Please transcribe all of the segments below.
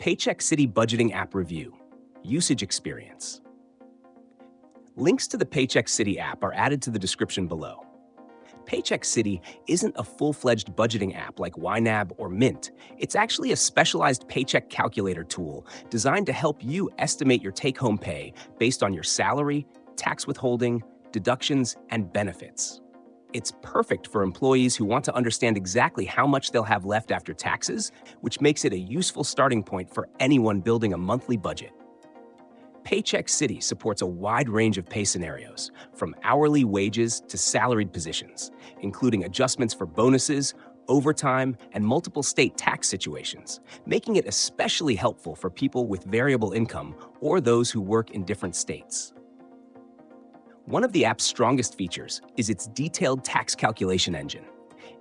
Paycheck City Budgeting App Review, Usage Experience. Links to the Paycheck City app are added to the description below. Paycheck City isn't a full-fledged budgeting app like YNAB or Mint. It's actually a specialized paycheck calculator tool designed to help you estimate your take-home pay based on your salary, tax withholding, deductions, and benefits. It's perfect for employees who want to understand exactly how much they'll have left after taxes, which makes it a useful starting point for anyone building a monthly budget. Paycheck City supports a wide range of pay scenarios, from hourly wages to salaried positions, including adjustments for bonuses, overtime, and multiple state tax situations, making it especially helpful for people with variable income or those who work in different states. One of the app's strongest features is its detailed tax calculation engine.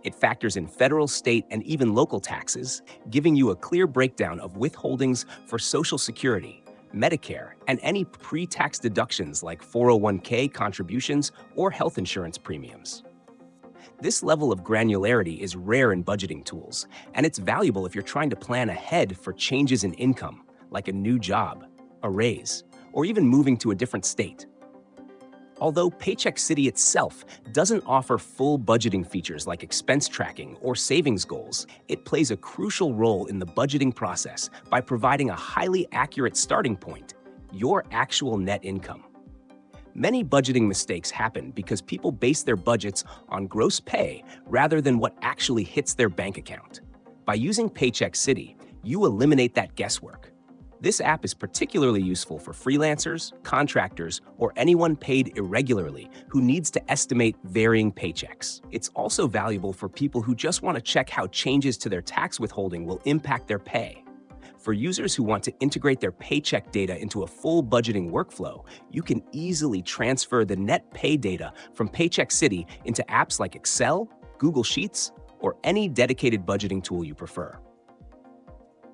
It factors in federal, state, and even local taxes, giving you a clear breakdown of withholdings for Social Security, Medicare, and any pre-tax deductions like 401k contributions or health insurance premiums. This level of granularity is rare in budgeting tools, and it's valuable if you're trying to plan ahead for changes in income, like a new job, a raise, or even moving to a different state. Although Paycheck City itself doesn't offer full budgeting features like expense tracking or savings goals, it plays a crucial role in the budgeting process by providing a highly accurate starting point, your actual net income. Many budgeting mistakes happen because people base their budgets on gross pay rather than what actually hits their bank account. By using Paycheck City, you eliminate that guesswork. This app is particularly useful for freelancers, contractors, or anyone paid irregularly who needs to estimate varying paychecks. It's also valuable for people who just want to check how changes to their tax withholding will impact their pay. For users who want to integrate their paycheck data into a full budgeting workflow, you can easily transfer the net pay data from Paycheck City into apps like Excel, Google Sheets, or any dedicated budgeting tool you prefer.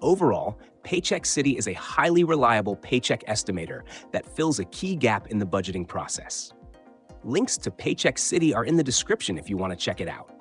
Overall, Paycheck City is a highly reliable paycheck estimator that fills a key gap in the budgeting process. Links to Paycheck City are in the description if you want to check it out.